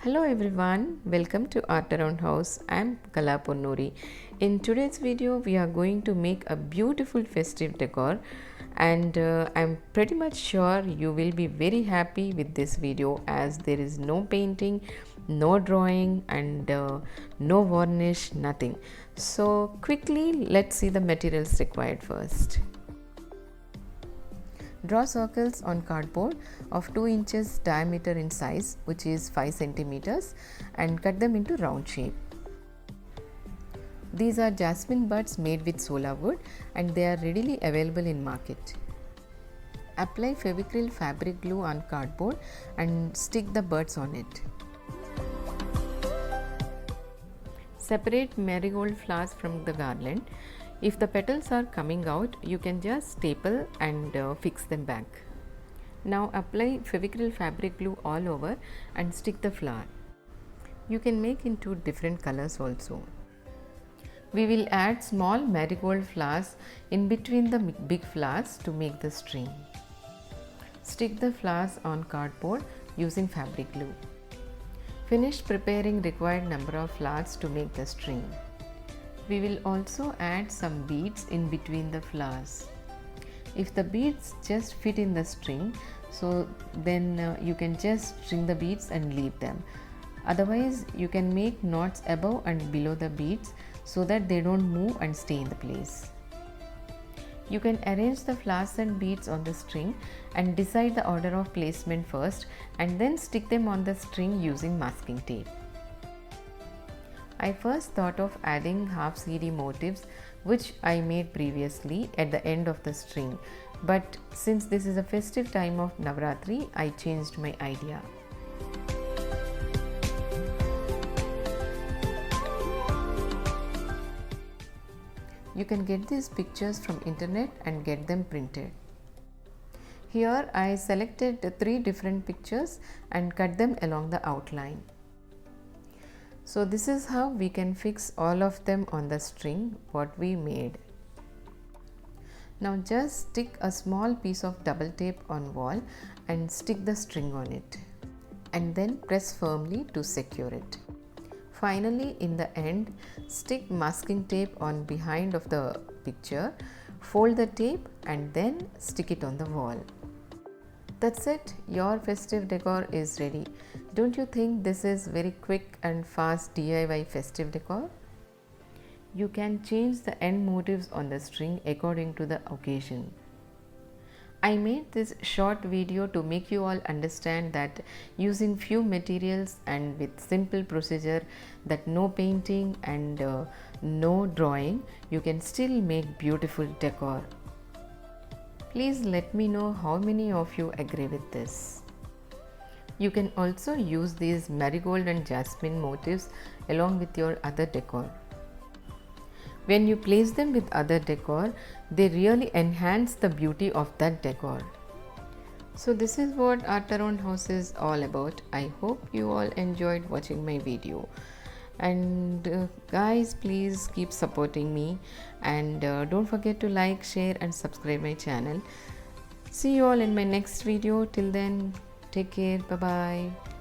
Hello everyone, welcome to Art Around House. I am Kala Ponnuri. In today's video, we are going to make a beautiful festive decor, and I'm pretty much sure you will be very happy with this video as there is no painting, no drawing, and no varnish, nothing. So quickly, let's see the materials required first. Draw circles on cardboard of 2 inches diameter in size, which is 5 centimeters, and cut them into round shape. These are jasmine buds made with sola wood and they are readily available in market. Apply Fevicryl fabric glue on cardboard and stick the buds on it. Separate marigold flowers from the garland. If the petals are coming out, you can just staple and fix them back. Now apply Fevicryl fabric glue all over and stick the flower. You can make in 2 different colors also. We will add small marigold flowers in between the big flowers to make the string. Stick the flowers on cardboard using fabric glue. Finish preparing required number of flowers to make the string. We will also add some beads in between the flowers. If the beads just fit in the string, so then you can just string the beads and leave them. Otherwise, you can make knots above and below the beads so that they don't move and stay in the place. You can arrange the flowers and beads on the string and decide the order of placement first and then stick them on the string using masking tape. I first thought of adding half CD motifs which I made previously at the end of the string, but since this is a festive time of Navratri, I changed my idea. You can get these pictures from internet and get them printed. Here I selected 3 different pictures and cut them along the outline. So this is how we can fix all of them on the string what we made. Now just stick a small piece of double tape on wall and stick the string on it and then press firmly to secure it. Finally, in the end, stick masking tape on behind of the picture, fold the tape and then stick it on the wall. That's it, your festive decor is ready. Don't you think this is very quick and fast DIY festive decor? You can change the end motifs on the string according to the occasion. I made this short video to make you all understand that using few materials and with simple procedure, that no painting and no drawing, you can still make beautiful decor. Please let me know how many of you agree with this. You can also use these marigold and jasmine motifs along with your other decor. When you place them with other decor, they really enhance the beauty of that decor. So this is what Art Around House is all about. I hope you all enjoyed watching my video. And guys, please keep supporting me and don't forget to like, share and subscribe my channel. See you all in my next video. Till then, take care. Bye bye.